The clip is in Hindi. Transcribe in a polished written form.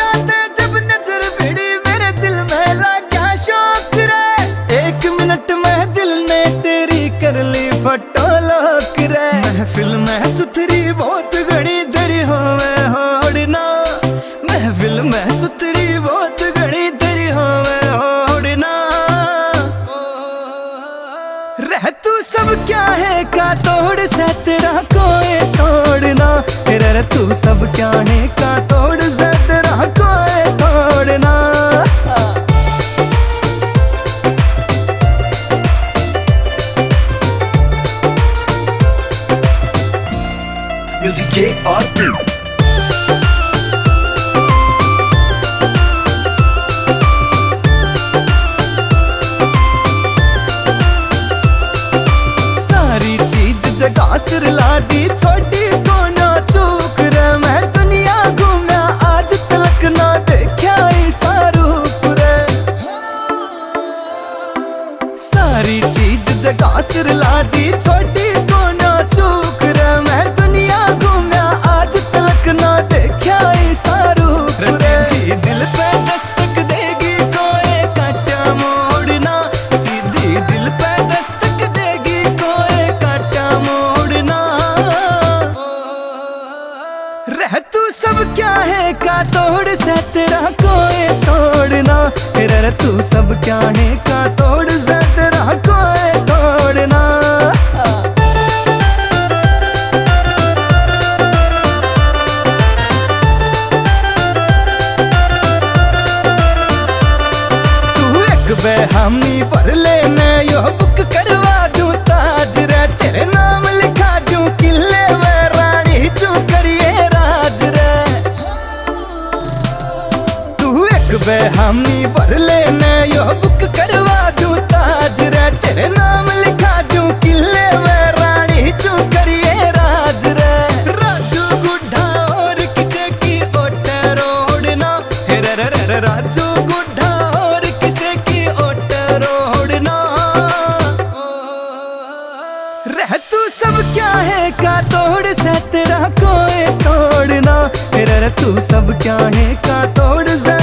रात जब नजर भिड़ी मेरे दिल में लगा शौक रे। 1 मिनट में दिल ने तेरी कर ली फटो लोक रे। महफिल में सुथरी बहुत घड़ी धरी होवे होड़ना। महफिल में सुथरी बहुत घड़ी धरी होवे होड़ना। रह तू सब क्या है का तोड़ से तेरा कोई तोड़ना। रह तू सब क्या है का तोड़ से तेरा कोई तोड़ना। Music J और P जगह सिर लादी छोटी को ना चूक रे। मैं दुनिया घूमया आज तलक ना देखा सारूप रे। सारी चीज जगह सिर लादी छोटी को ना चूक रे। मैं दुनिया घूमया आज तलक ना देखा सारूप रे। सीधी दिल पे दस्तक देगी कोई कांटा मोड़ना। सीधी दिल पे दस्तक देगी कोई कांटा मोड़ना। रह तू सब क्या है का तोड़ से तेरा कोई तोड़ना। रह तू सब क्या है का तोड़ से तेरा कोई तोड़ना। तू एक बेहमी पर लेने यो बुक करवा दूं ताज रे। तेरे नाम लिखा दूं किले में रानी तू करिए राज रे। तू एक बेहमी पर लेने यो बुक करवा दूं ताज रे। तेरे नाम लिखा दूं किले में रानी तू करिए राज रे। राजू गुड्ढा और किसे की ओटे रोड़ना। राजू गुड्ढा और किसे की ओटे रोड़ना। रह तू सब क्या है का तोड़ से तेरा कोई तोड़ना। रह तू सब क्या है का तोड़ से